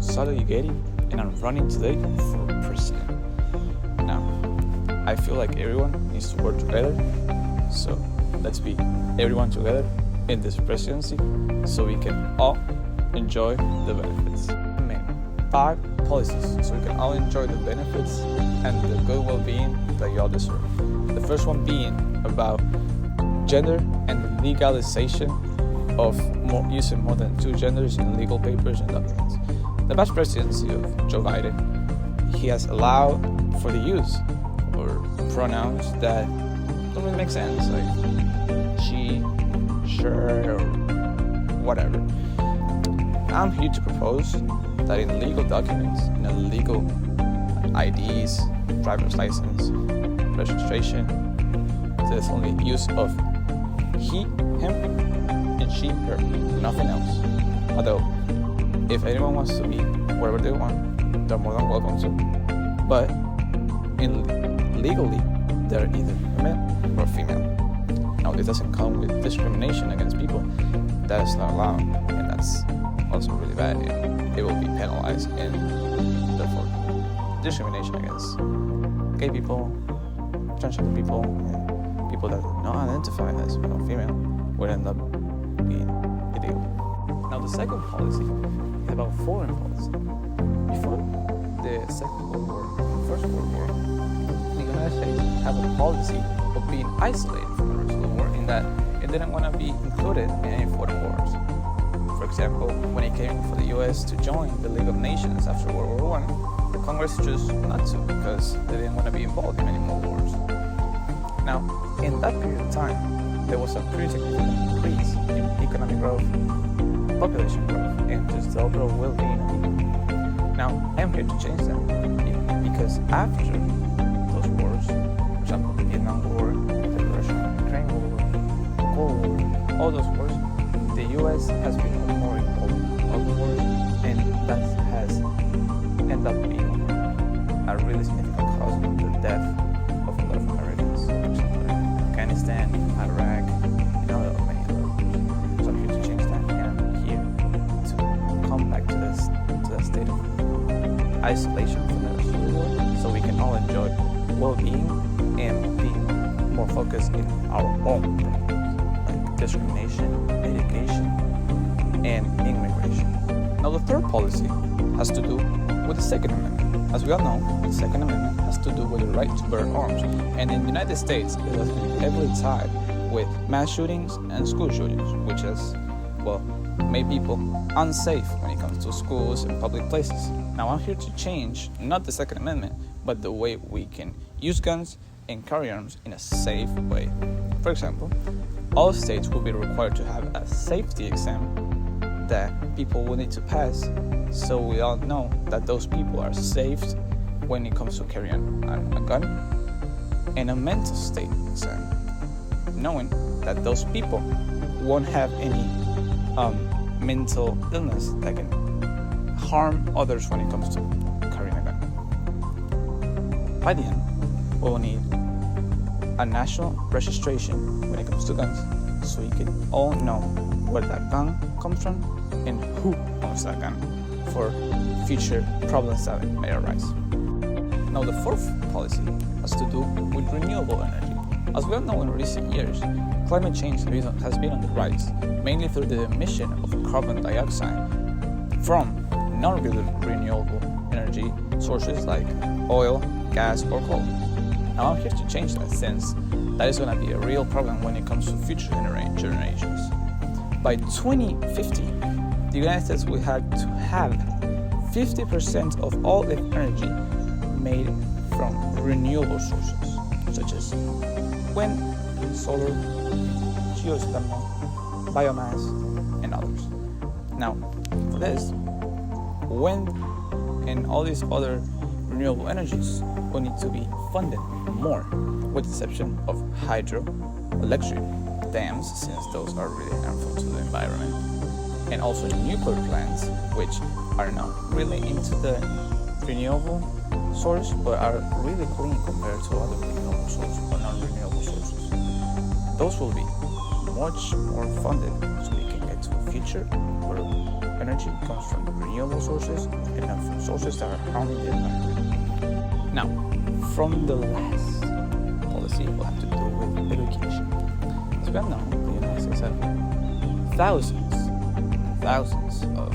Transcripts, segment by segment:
Salo Ugeti, and I'm running today for president. Now, I feel like everyone needs to work together, so let's be everyone together in this presidency so we can all enjoy the benefits. I made 5 policies so we can all enjoy the benefits and the good well-being that you all deserve. The first one being about gender and the legalization of using more than 2 genders in legal papers and documents. The past presidency of Joe Biden, he has allowed for the use or pronouns that don't really make sense, like she, sure, or whatever. I'm here to propose that in legal documents, in a legal IDs, driver's license, registration, there's only use of he, him, and she, her, nothing else. Although, if anyone wants to be whatever they want, they're more than welcome to. But legally, they're either a male or a female. Now, this doesn't come with discrimination against people. That is not allowed, and that's also really bad. It will be penalized, and therefore, discrimination against gay people, transgender people, and people that do not identify as male or female would end up being illegal. Now, the second policy is about foreign policy. Before the Second World War, First World War, the United States had a policy of being isolated from the rest of the war in that it didn't want to be included in any foreign wars. For example, when it came for the U.S. to join the League of Nations after World War I, the Congress chose not to because they didn't want to be involved in any more wars. Now, in that period of time, there was a pretty significant increase in economic growth, population growth, and just the overall well-being of people. Now, I'm here to change that because after those wars, for example, the Vietnam War, the Russia-Ukraine War, the Cold War, all those wars, the U.S. has been more involved in all the wars, and that has ended up being a really significant cause of the death of a lot of Americans, for example, Afghanistan, Iraq, and many other wars. So I'm here to change that, and I'm here to come back to that state of isolation from the rest of the world, so we can all enjoy well-being and be more focused in our own problems, like discrimination, education, and immigration. Now, the third policy has to do with the Second Amendment. As we all know, the Second Amendment has to do with the right to bear arms, and in the United States, it has been heavily tied with mass shootings and school shootings, which has, made people unsafe when it comes to schools and public places. Now, I'm here to change not the Second Amendment, but the way we can use guns and carry arms in a safe way. For example, all states will be required to have a safety exam that people will need to pass, so we all know that those people are safe when it comes to carrying a gun, and a mental state exam, knowing that those people won't have any mental illness that can harm others when it comes to carrying a gun. By the end, we will need a national registration when it comes to guns, so we can all know where that gun comes from and who owns that gun for future problems that may arise. Now, the fourth policy has to do with renewable energy. As we all know, in recent years, climate change has been on the rise, mainly through the emission of carbon dioxide from non-renewable energy sources like oil, gas, or coal. Now, I'm here to change that, since that is going to be a real problem when it comes to future generations. By 2050, the United States will have to have 50% of all its energy made from renewable sources, such as wind, solar, geothermal, biomass, and others. Now, for this, wind and all these other renewable energies will need to be funded more, with the exception of hydroelectric dams, since those are really harmful to the environment, and also nuclear plants, which are not really into the renewable source, but are really clean compared to other renewable sources or non-renewable sources. Those will be much more funded, so we can get to a future where energy comes from renewable sources and not from sources that are harming the environment. Now, from the last policy will have to do with education. As we all know, the United States have thousands of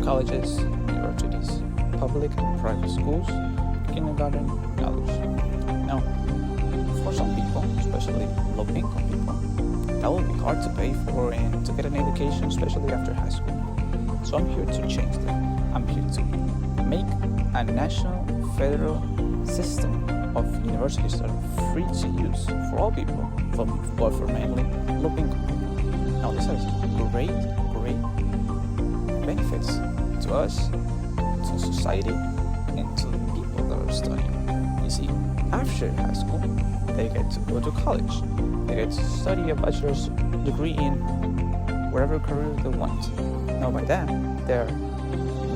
colleges, universities, public and private schools, kindergarten, and others. Now, for some people, especially low-income people, that will be hard to pay for and to get an education, especially after high school. So I'm here to change that. I'm here to make a national federal system of universities that are free to use for all people, but for mainly low-income people. Now this has great benefits to us, to society, and to the people that are studying. You see, after high school, they get to go to college. They get to study a bachelor's degree in whatever career they want. Now by that, they're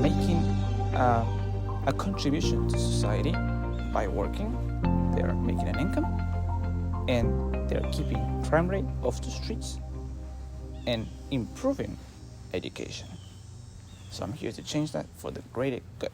making a contribution to society by working. They're making an income, and they're keeping crime rate off the streets and improving education. So I'm here to change that for the greater good.